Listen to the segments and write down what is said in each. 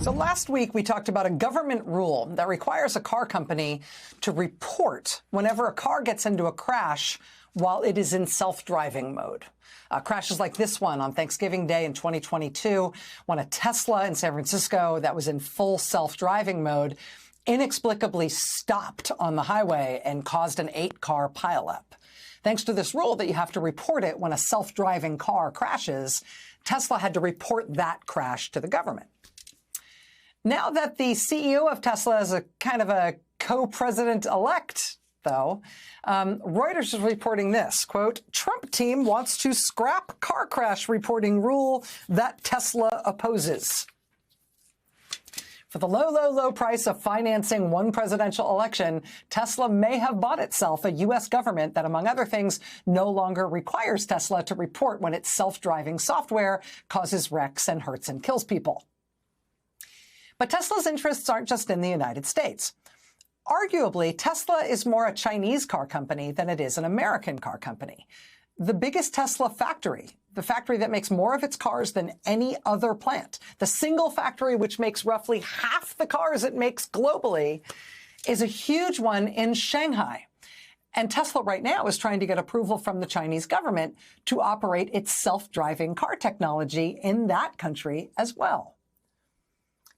So last week, we talked about a government rule that requires a car company to report whenever a car gets into a crash while it is in self-driving mode. Crashes like this one on Thanksgiving Day in 2022, when a Tesla in San Francisco that was in full self-driving mode inexplicably stopped on the highway and caused an 8-car pileup. Thanks to this rule that you have to report it when a self-driving car crashes, Tesla had to report that crash to the government. Now that the CEO of Tesla is a kind of a co-president-elect, though, Reuters is reporting this, quote, Trump team wants to scrap car crash reporting rule that Tesla opposes. For the low price of financing one presidential election, Tesla may have bought itself a U.S. government that, among other things, no longer requires Tesla to report when its self-driving software causes wrecks and hurts and kills people. But Tesla's interests aren't just in the United States. Arguably, Tesla is more a Chinese car company than it is an American car company. The biggest Tesla factory, the factory that makes more of its cars than any other plant, the single factory which makes roughly half the cars it makes globally, is a huge one in Shanghai. And Tesla right now is trying to get approval from the Chinese government to operate its self-driving car technology in that country as well.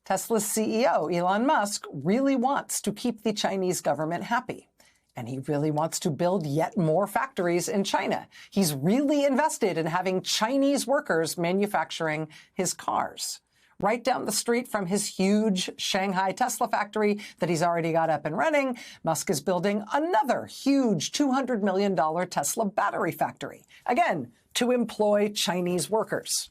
Tesla's CEO, Elon Musk, really wants to keep the Chinese government happy. And he really wants to build yet more factories in China. He's really invested in having Chinese workers manufacturing his cars. Right down the street from his huge Shanghai Tesla factory that he's already got up and running, Musk is building another huge $200 million Tesla battery factory. Again, to employ Chinese workers.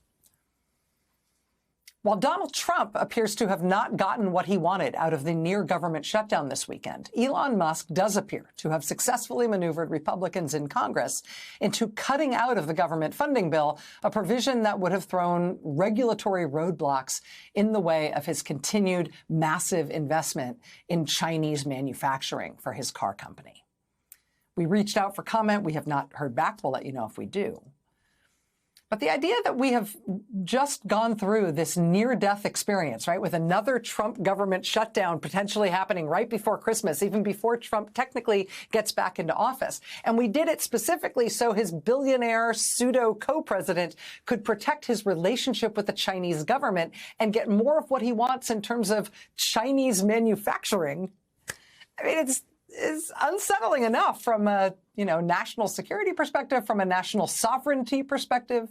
While Donald Trump appears to have not gotten what he wanted out of the near-government shutdown this weekend, Elon Musk does appear to have successfully maneuvered Republicans in Congress into cutting out of the government funding bill a provision that would have thrown regulatory roadblocks in the way of his continued massive investment in Chinese manufacturing for his car company. We reached out for comment. We have not heard back. We'll let you know if we do. But the idea that we have just gone through this near-death experience, right, with another Trump government shutdown potentially happening right before Christmas, even before Trump technically gets back into office. And we did it specifically so his billionaire pseudo-co-president could protect his relationship with the Chinese government and get more of what he wants in terms of Chinese manufacturing. I mean, it's unsettling enough from a, national security perspective, from a national sovereignty perspective.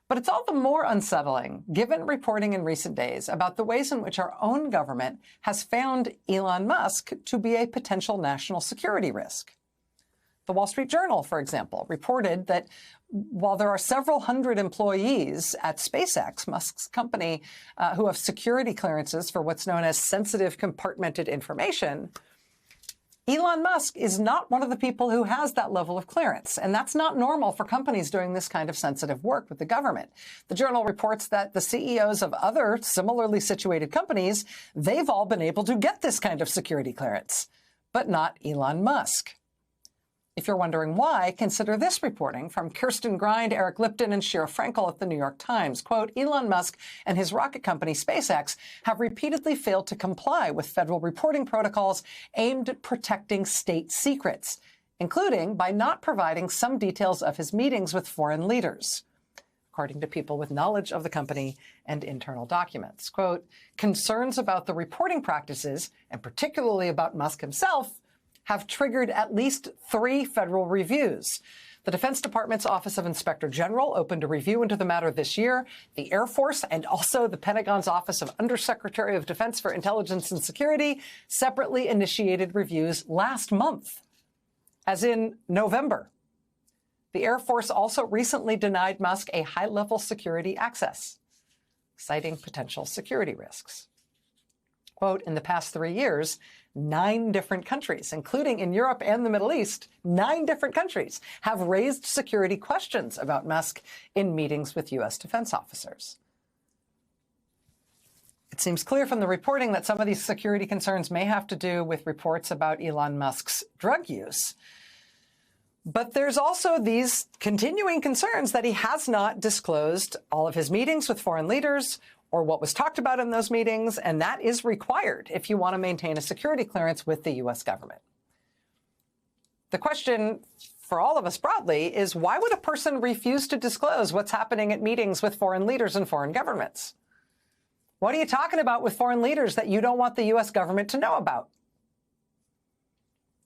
But it's all the more unsettling, given reporting in recent days about the ways in which our own government has found Elon Musk to be a potential national security risk. The Wall Street Journal, for example, reported that while there are several hundred employees at SpaceX, Musk's company, who have security clearances for what's known as sensitive compartmented information, Elon Musk is not one of the people who has that level of clearance, and that's not normal for companies doing this kind of sensitive work with the government. The Journal reports that the CEOs of other similarly situated companies, they've all been able to get this kind of security clearance, but not Elon Musk. If you're wondering why, consider this reporting from Kirsten Grind, Eric Lipton, and Shira Frankel at the New York Times. Quote, Elon Musk and his rocket company SpaceX have repeatedly failed to comply with federal reporting protocols aimed at protecting state secrets, including by not providing some details of his meetings with foreign leaders, according to people with knowledge of the company and internal documents. Quote, concerns about the reporting practices, and particularly about Musk himself, have triggered at least 3 federal reviews. The Defense Department's Office of Inspector General opened a review into the matter this year. The Air Force and also the Pentagon's Office of Undersecretary of Defense for Intelligence and Security separately initiated reviews last month, as in November. The Air Force also recently denied Musk a high-level security access, citing potential security risks. Quote, in the past 3 years, 9 different countries, including in Europe and the Middle East, 9 different countries have raised security questions about Musk in meetings with U.S. defense officers. It seems clear from the reporting that some of these security concerns may have to do with reports about Elon Musk's drug use. But there's also these continuing concerns that he has not disclosed all of his meetings with foreign leaders or what was talked about in those meetings, and that is required if you want to maintain a security clearance with the U.S. government. The question for all of us broadly is, why would a person refuse to disclose what's happening at meetings with foreign leaders and foreign governments? What are you talking about with foreign leaders that you don't want the U.S. government to know about?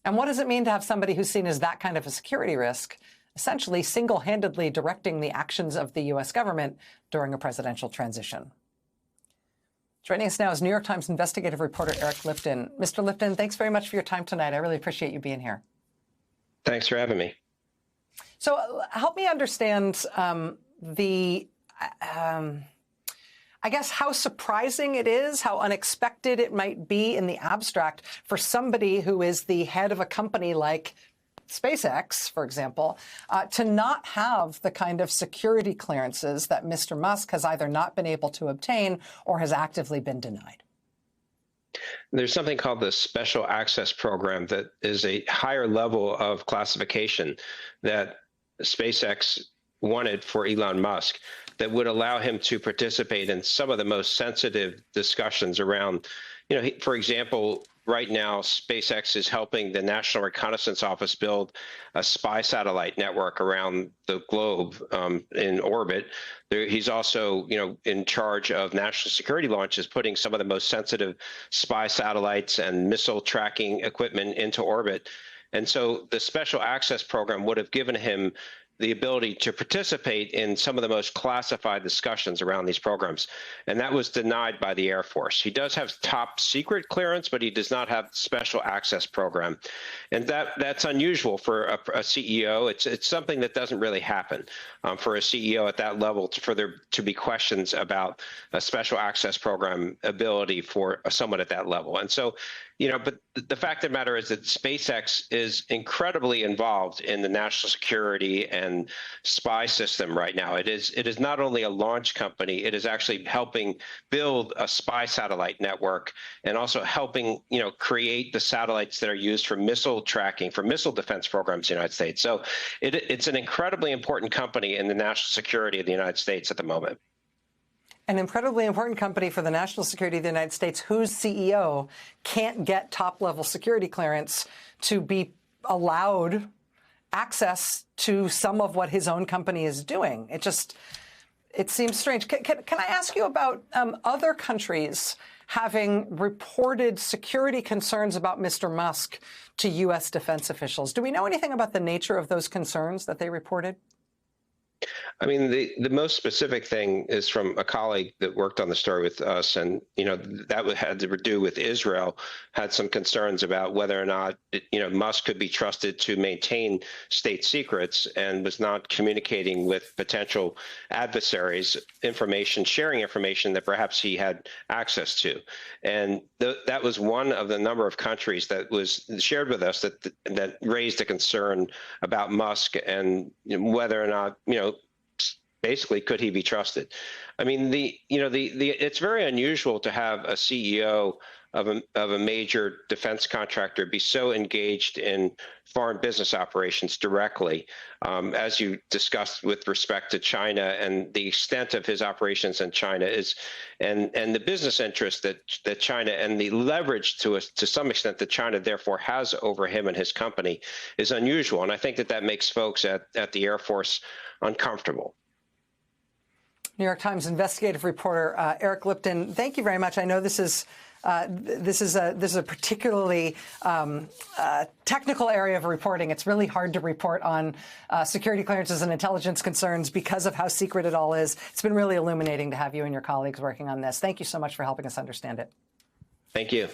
And what does it mean to have somebody who's seen as that kind of a security risk essentially single-handedly directing the actions of the U.S. government during a presidential transition? Joining us now is New York Times investigative reporter Eric Lipton. Mr. Lipton, thanks very much for your time tonight. I really appreciate you being here. Thanks for having me. So help me understand I guess, how surprising it is, how unexpected it might be in the abstract for somebody who is the head of a company like SpaceX, for example, to not have the kind of security clearances that Mr. Musk has either not been able to obtain or has actively been denied. There's something called the Special Access Program that is a higher level of classification that SpaceX wanted for Elon Musk that would allow him to participate in some of the most sensitive discussions around, for example, right now, SpaceX is helping the National Reconnaissance Office build a spy satellite network around the globe in orbit. He's also, in charge of national security launches, putting some of the most sensitive spy satellites and missile tracking equipment into orbit. And so the Special Access Program would have given him the ability to participate in some of the most classified discussions around these programs. And that was denied by the Air Force. He does have top secret clearance, but he does not have Special Access Program. And that's unusual for a CEO. It's something that doesn't really happen for a CEO at that level for there to be questions about a Special Access Program ability for someone at that level. And so, but the fact of the matter is that SpaceX is incredibly involved in the national security and spy system right now. It is not only a launch company, it is actually helping build a spy satellite network and also helping, create the satellites that are used for missile tracking, for missile defense programs in the United States. So it's an incredibly important company in the national security of the United States at the moment. An incredibly important company for the national security of the United States whose CEO can't get top-level security clearance to be allowed access to some of what his own company is doing. It seems strange. Can I ask you about other countries having reported security concerns about Mr. Musk to U.S. defense officials? Do we know anything about the nature of those concerns that they reported? I mean, the most specific thing is from a colleague that worked on the story with us, and that had to do with Israel, had some concerns about whether or not Musk could be trusted to maintain state secrets and was not communicating with potential adversaries sharing information that perhaps he had access to. And that was one of the number of countries that was shared with us that raised a concern about Musk and whether or not, basically, could he be trusted? I mean, it's very unusual to have a CEO of a major defense contractor be so engaged in foreign business operations directly, as you discussed with respect to China and the extent of his operations in China and the business interest that China and the leverage to some extent that China therefore has over him and his company is unusual. And I think that makes folks at the Air Force uncomfortable. New York Times investigative reporter Eric Lipton, thank you very much. I know this is a particularly technical area of reporting. It's really hard to report on security clearances and intelligence concerns because of how secret it all is. It's been really illuminating to have you and your colleagues working on this. Thank you so much for helping us understand it. Thank you.